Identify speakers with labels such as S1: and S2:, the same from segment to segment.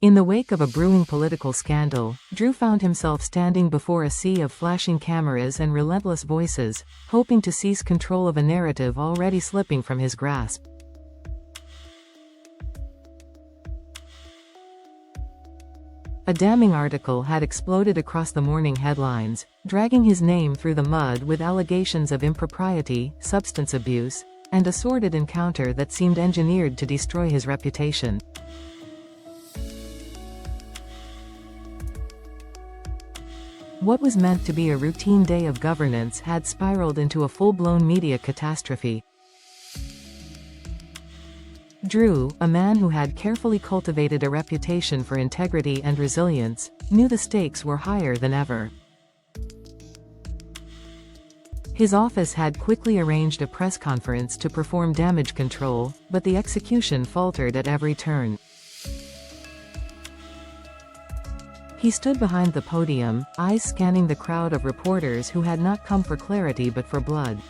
S1: In the wake of a brewing political scandal, Drew found himself standing before a sea of flashing cameras and relentless voices, hoping to seize control of a narrative already slipping from his grasp. A damning article had exploded across the morning headlines, dragging his name through the mud with allegations of impropriety, substance abuse, and a sordid encounter that seemed engineered to destroy his reputation. What was meant to be a routine day of governance had spiraled into a full-blown media catastrophe. Drew, a man who had carefully cultivated a reputation for integrity and resilience, knew the stakes were higher than ever. His office had quickly arranged a press conference to perform damage control, but the execution faltered at every turn. He stood behind the podium, eyes scanning the crowd of reporters who had not come for clarity but for blood.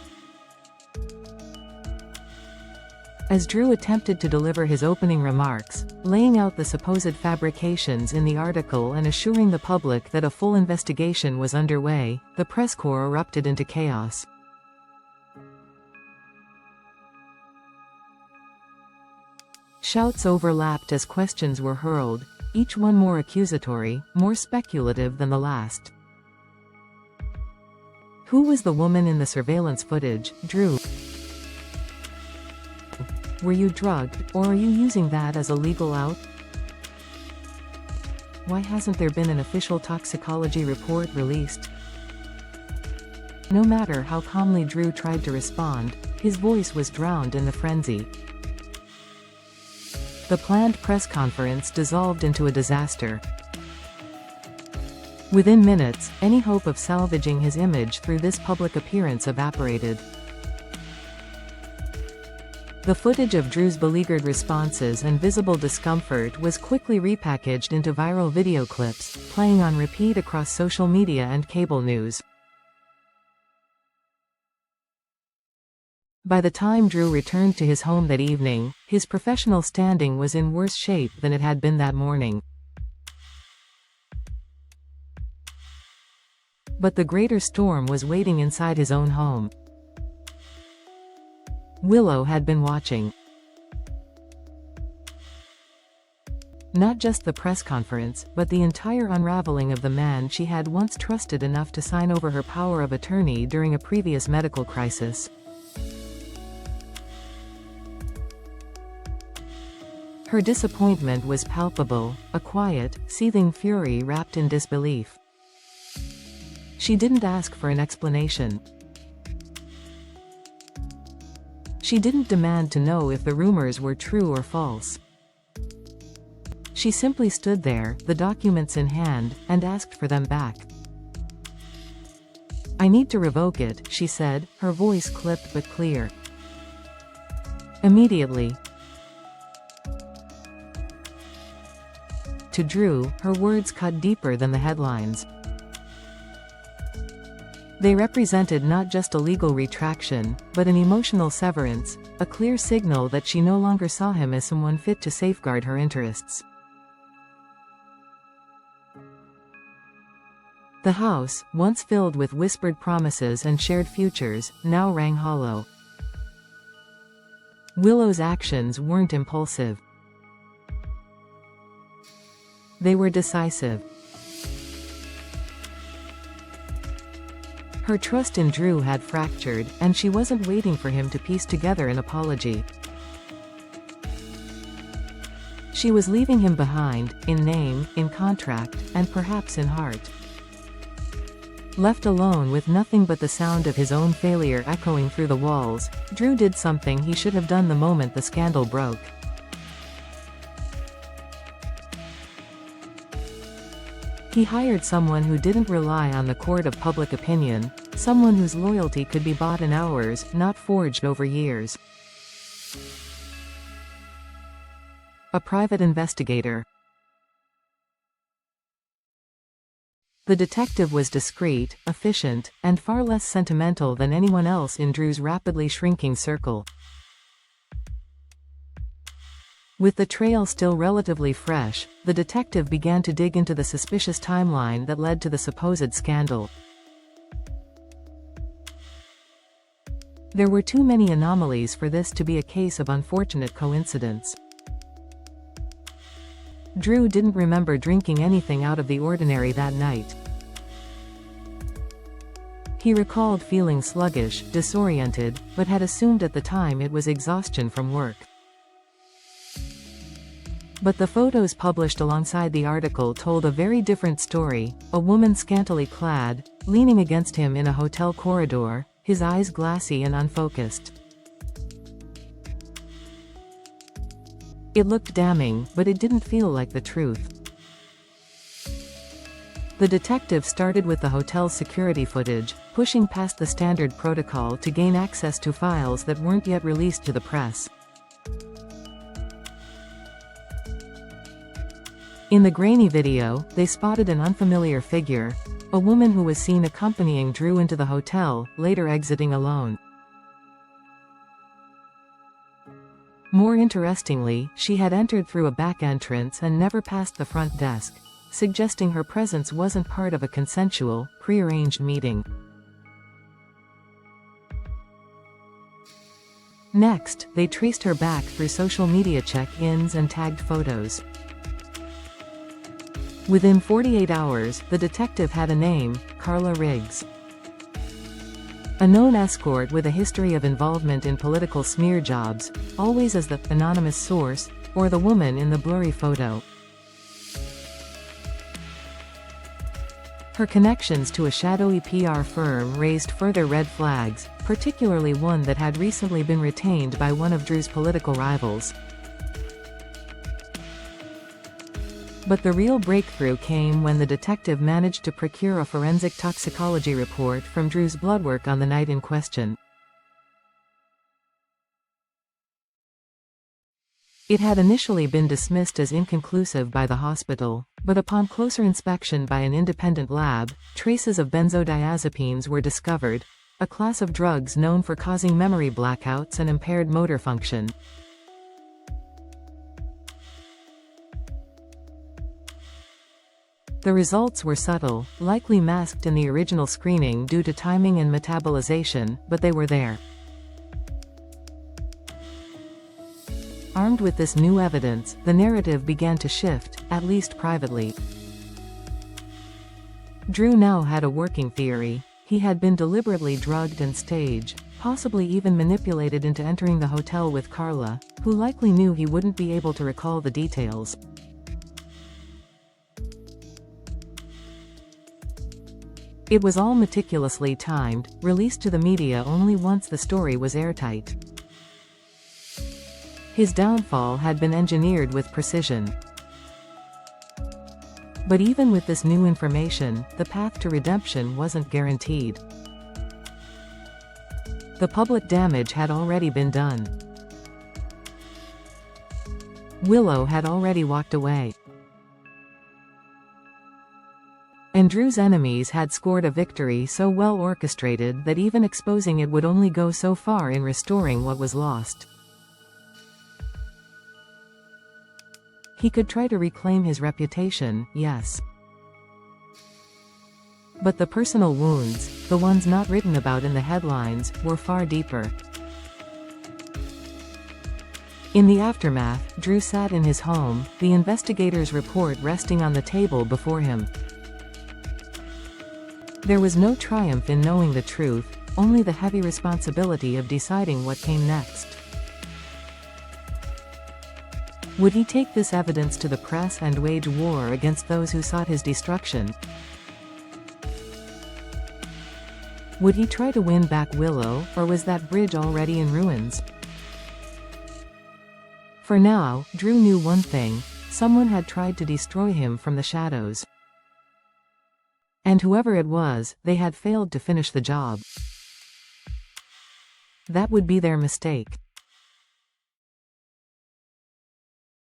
S1: As Drew attempted to deliver his opening remarks, laying out the supposed fabrications in the article and assuring the public that a full investigation was underway, the press corps erupted into chaos. Shouts overlapped as questions were hurled, each one more accusatory, more speculative than the last. Who was the woman in the surveillance footage, Drew? Were you drugged, or are you using that as a legal out? Why hasn't there been an official toxicology report released? No matter how calmly Drew tried to respond, his voice was drowned in the frenzy. The planned press conference dissolved into a disaster. Within minutes, any hope of salvaging his image through this public appearance evaporated. The footage of Drew's beleaguered responses and visible discomfort was quickly repackaged into viral video clips, playing on repeat across social media and cable news. By the time Drew returned to his home that evening, his professional standing was in worse shape than it had been that morning. But the greater storm was waiting inside his own home. Willow had been watching. Not just the press conference, but the entire unraveling of the man she had once trusted enough to sign over her power of attorney during a previous medical crisis. Her disappointment was palpable, a quiet, seething fury wrapped in disbelief. She didn't ask for an explanation. She didn't demand to know if the rumors were true or false. She simply stood there, the documents in hand, and asked for them back. "I need to revoke it," she said, her voice clipped but clear. Immediately. To Drew, her words cut deeper than the headlines. They represented not just a legal retraction, but an emotional severance, a clear signal that she no longer saw him as someone fit to safeguard her interests. The house, once filled with whispered promises and shared futures, now rang hollow. Willow's actions weren't impulsive. They were decisive. Her trust in Drew had fractured, and she wasn't waiting for him to piece together an apology. She was leaving him behind, in name, in contract, and perhaps in heart. Left alone with nothing but the sound of his own failure echoing through the walls, Drew did something he should have done the moment the scandal broke. He hired someone who didn't rely on the court of public opinion, someone whose loyalty could be bought in hours, not forged over years. A private investigator. The detective was discreet, efficient, and far less sentimental than anyone else in Drew's rapidly shrinking circle. With the trail still relatively fresh, the detective began to dig into the suspicious timeline that led to the supposed scandal. There were too many anomalies for this to be a case of unfortunate coincidence. Drew didn't remember drinking anything out of the ordinary that night. He recalled feeling sluggish, disoriented, but had assumed at the time it was exhaustion from work. But the photos published alongside the article told a very different story: a woman scantily clad, leaning against him in a hotel corridor, his eyes glassy and unfocused. It looked damning, but it didn't feel like the truth. The detective started with the hotel's security footage, pushing past the standard protocol to gain access to files that weren't yet released to the press. In the grainy video, they spotted an unfamiliar figure, a woman who was seen accompanying Drew into the hotel, later exiting alone. More interestingly, she had entered through a back entrance and never passed the front desk, suggesting her presence wasn't part of a consensual, prearranged meeting. Next, they traced her back through social media check-ins and tagged photos. Within 48 hours, the detective had a name: Carla Riggs. A known escort with a history of involvement in political smear jobs, always as the anonymous source, or the woman in the blurry photo. Her connections to a shadowy PR firm raised further red flags, particularly one that had recently been retained by one of Drew's political rivals. But the real breakthrough came when the detective managed to procure a forensic toxicology report from Drew's bloodwork on the night in question. It had initially been dismissed as inconclusive by the hospital, but upon closer inspection by an independent lab, traces of benzodiazepines were discovered, a class of drugs known for causing memory blackouts and impaired motor function. The results were subtle, likely masked in the original screening due to timing and metabolization, but they were there. Armed with this new evidence, the narrative began to shift, at least privately. Drew now had a working theory. He had been deliberately drugged and staged, possibly even manipulated into entering the hotel with Carla, who likely knew he wouldn't be able to recall the details. It was all meticulously timed, released to the media only once the story was airtight. His downfall had been engineered with precision. But even with this new information, the path to redemption wasn't guaranteed. The public damage had already been done. Willow had already walked away. And Drew's enemies had scored a victory so well orchestrated that even exposing it would only go so far in restoring what was lost. He could try to reclaim his reputation, yes. But the personal wounds, the ones not written about in the headlines, were far deeper. In the aftermath, Drew sat in his home, the investigator's report resting on the table before him. There was no triumph in knowing the truth, only the heavy responsibility of deciding what came next. Would he take this evidence to the press and wage war against those who sought his destruction? Would he try to win back Willow, or was that bridge already in ruins? For now, Drew knew one thing: someone had tried to destroy him from the shadows. And whoever it was, they had failed to finish the job. That would be their mistake.